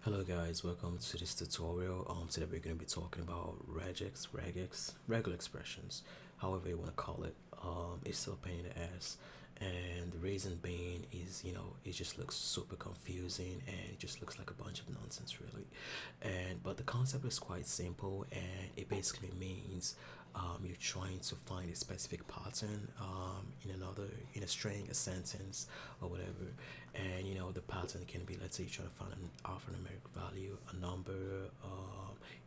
Hello guys, welcome to this tutorial. Today we're going to be talking about regex, regular expressions, however you want to call it. It's still a pain in the ass, and the reason being is it just looks super confusing and it just looks like a bunch of nonsense really. But the concept is quite simple, and it basically means you're trying to find a specific pattern in a string, a sentence, or whatever. And the pattern can be, let's say you're trying to find an alphanumeric value, a number,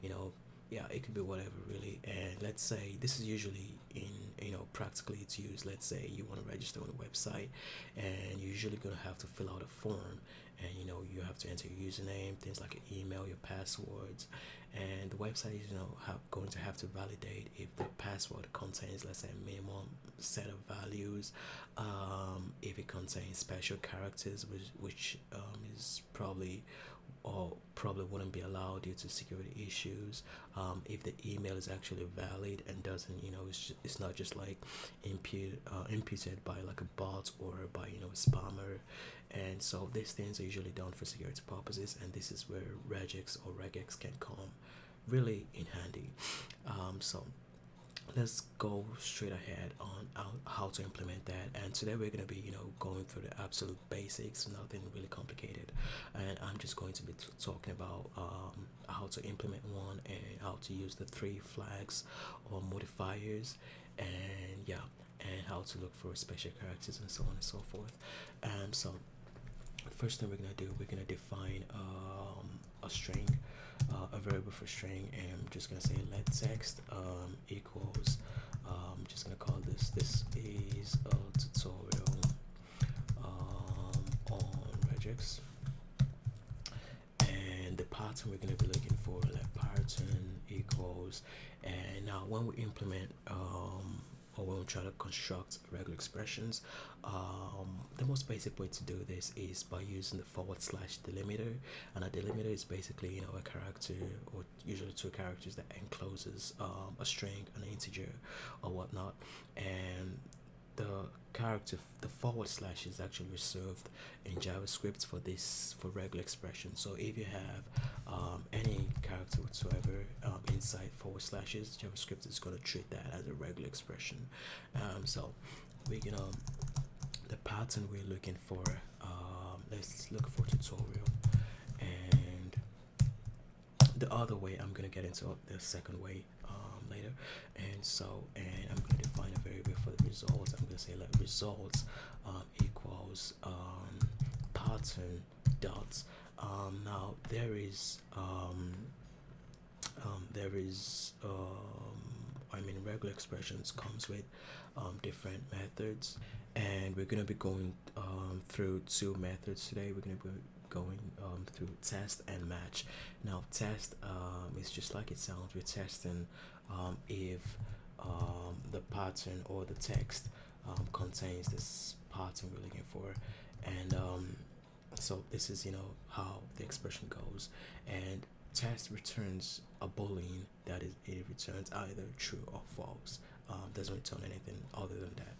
you know yeah, it could be whatever really. And let's say this is usually in practically it's used. Let's say you want to register on a website, and you're usually going to have to fill out a form, and you have to enter your username, things like your email, your passwords. And the website is going to have to validate if the password contains, let's say, a minimum set of values, if it contains special characters, which is probably or probably wouldn't be allowed due to security issues. If the email is actually valid and doesn't, it's not just like imputed by like a bot or by a spammer. And so these things are usually done for security purposes, and this is where regex or regex can come really in handy. So let's go straight ahead on how to implement that. And today we're going to be going through the absolute basics, nothing really complicated. And I'm just going to be talking about how to implement one, and how to use the three flags or modifiers, and yeah, and how to look for special characters and so on and so forth. So first thing we're gonna do, we're gonna define a string, a variable for string, and I'm just gonna say let text equals. Just gonna call this is a tutorial on regex, and the pattern we're gonna be looking for, let pattern equals. And now when we implement or when we try to construct regular expressions, the most basic way to do this is by using the forward slash delimiter. And a delimiter is basically a character, or usually two characters, that encloses a string, an integer, or whatnot. And the forward slash is actually reserved in JavaScript for regular expressions. So if you have any character whatsoever inside forward slashes, JavaScript is going to treat that as a regular expression. So we're gonna the pattern we're looking for. Let's look for tutorial, and the other way I'm gonna get into the second way later. And I'm gonna define a variable for the results. I'm gonna say let results equals pattern dot. Now there is I mean, regular expressions comes with different methods, and we're gonna be going through two methods today. We're gonna be going through test and match. Now test is just like it sounds. We're testing if the pattern or the text contains this pattern we're looking for. And so this is how the expression goes. And test returns a boolean, that is, it returns either true or false. Doesn't return anything other than that.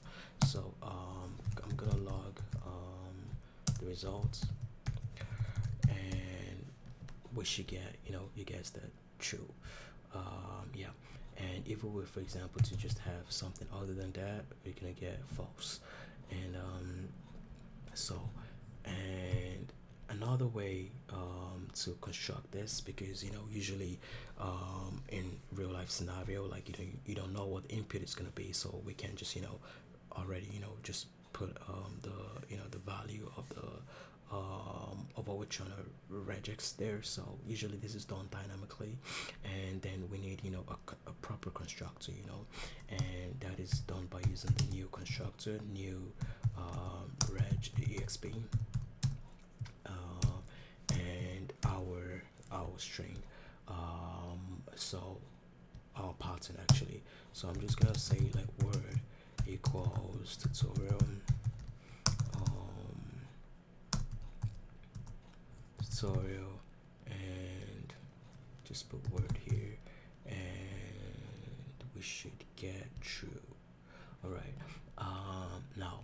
So I'm gonna log the results, and we should get, you guessed that, true. Yeah. And if we were, for example, to just have something other than that, we're gonna get false. And so and another way to construct this, because usually in real life scenario, like you don't know what the input is going to be, so we can just already just put the value of the of what we're trying to regex there. So usually this is done dynamically, and then we need a proper constructor, and that is done by using the new constructor, new regexp, and our string, so our pattern actually. So I'm just gonna say like word equals tutorial tutorial, and just put word here, and we should get true. All right. Now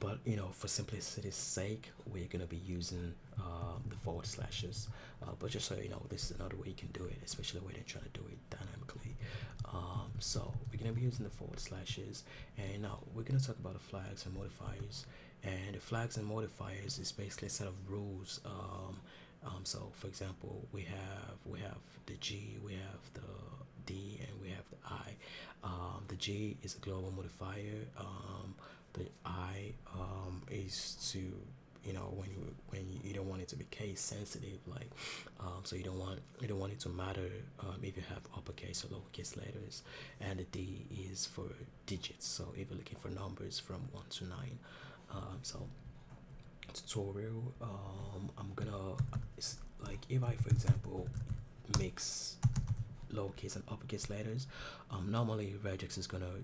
but for simplicity's sake, we're gonna be using the forward slashes. But just so you know, this is another way you can do it, especially when you're trying to do it dynamically. So we're gonna be using the forward slashes, and now we're gonna talk about the flags and modifiers. And the flags and modifiers is basically a set of rules. So for example, we have the G, we have the D, and we have the I. The G is a global modifier. The I is to when you don't want it to be case sensitive, like so you don't want it to matter if you have uppercase or lowercase letters. And the D is for digits, so if you're looking for numbers from 1 to 9. So tutorial, I'm gonna, it's like if I, for example, mix lowercase and uppercase letters, normally regex is gonna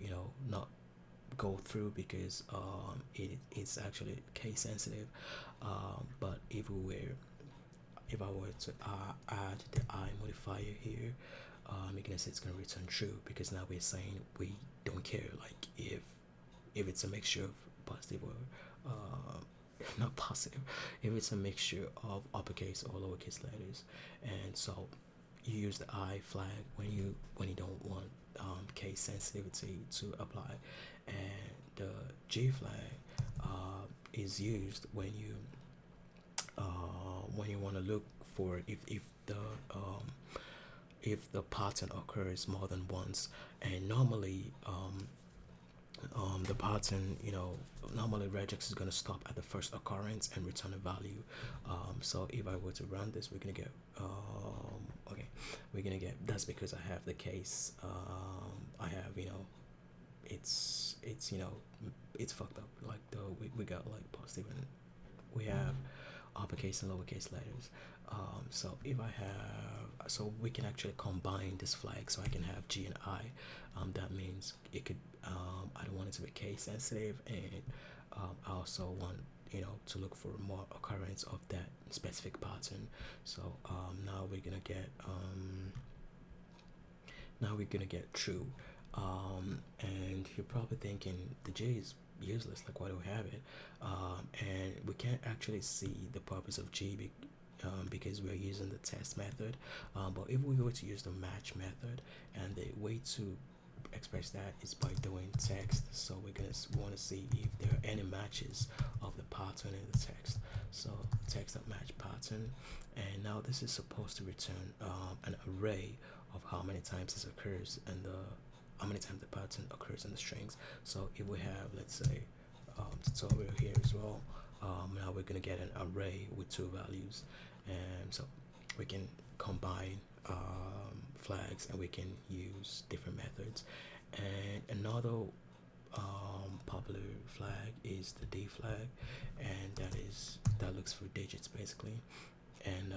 not go through because it's actually case sensitive. But if I were to add the I modifier here, you're gonna say it's gonna return true, because now we're saying we don't care, like if it's a mixture of positive or not positive, if it's a mixture of uppercase or lowercase letters. And so you use the I flag when you don't want case sensitivity to apply, and the G flag is used when you want to look for if the pattern occurs more than once. And normally the pattern, normally regex is going to stop at the first occurrence and return a value. So if I were to run this, we're going to get okay, we're going to get, that's because I have the case. I have, it's it's fucked up, like we got like positive, and we have uppercase and lowercase letters. So if I have, so we can actually combine this flag, so I can have G and I. That means it could, I don't want it to be case sensitive, and I also want to look for more occurrence of that specific pattern. So now we're gonna get true. And you're probably thinking the J is useless, like why do we have it? And we can't actually see the purpose of G because we're using the test method. But if we were to use the match method, and the way to express that is by doing text, so we're gonna want to see if there are any matches of the pattern in the text. So text.match pattern, and now this is supposed to return an array of how many times this occurs, and how many times the pattern occurs in the strings. So if we have, let's say, tutorial here as well, now we're gonna get an array with 2 values, and so we can combine flags, and we can use different methods. And another popular flag is the D flag, and that looks for digits basically. And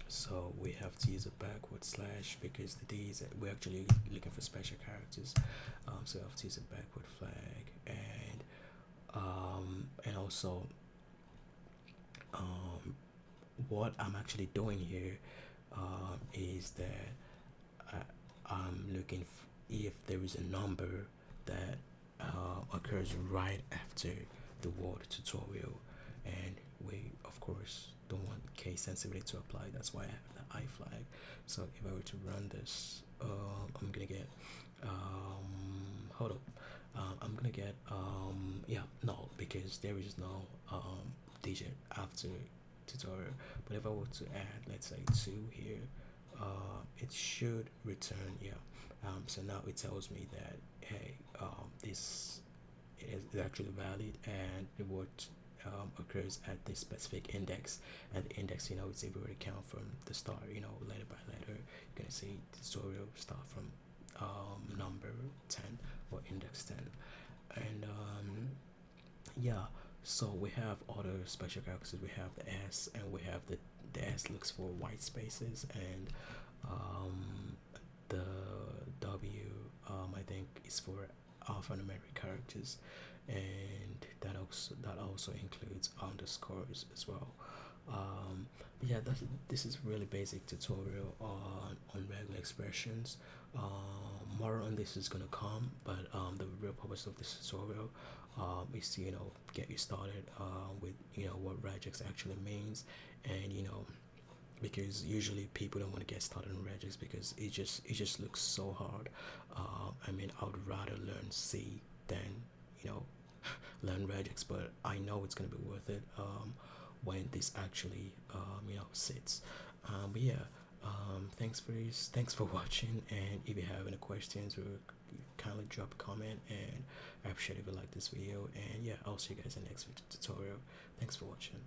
so we have to use a backward slash because the D is, we're actually looking for special characters. So we have to use a backward flag, and also what I'm actually doing here is that I'm looking if there is a number that occurs right after the word tutorial, and we of course don't want case sensitivity to apply. That's why I have the I flag. So if I were to run this, I'm gonna get hold up, I'm gonna get yeah, no, because there is no digit after tutorial. But if I were to add, let's say, 2 here, it should return, yeah. So now it tells me that, hey, this is actually valid, and the word occurs at this specific index. And the index, it's able to count from the start, letter by letter. You're gonna see the tutorial start from number 10 or index 10. And yeah, so we have other special characters. We have the S, and we have the S looks for white spaces, and the W, I think, is for alphanumeric characters, and that also includes underscores as well. Yeah, this is really basic tutorial on regular expressions. More on this is gonna come, but the real purpose of this tutorial is to get you started with what regex actually means, and because usually people don't want to get started on regex because it just looks so hard. I mean, I would rather learn C than you know learn regex, but I know it's gonna be worth it when this actually sits. But yeah, thanks for watching, and if you have any questions, or kindly drop a comment, and I appreciate if you like this video. And yeah, I'll see you guys in the next tutorial. Thanks for watching.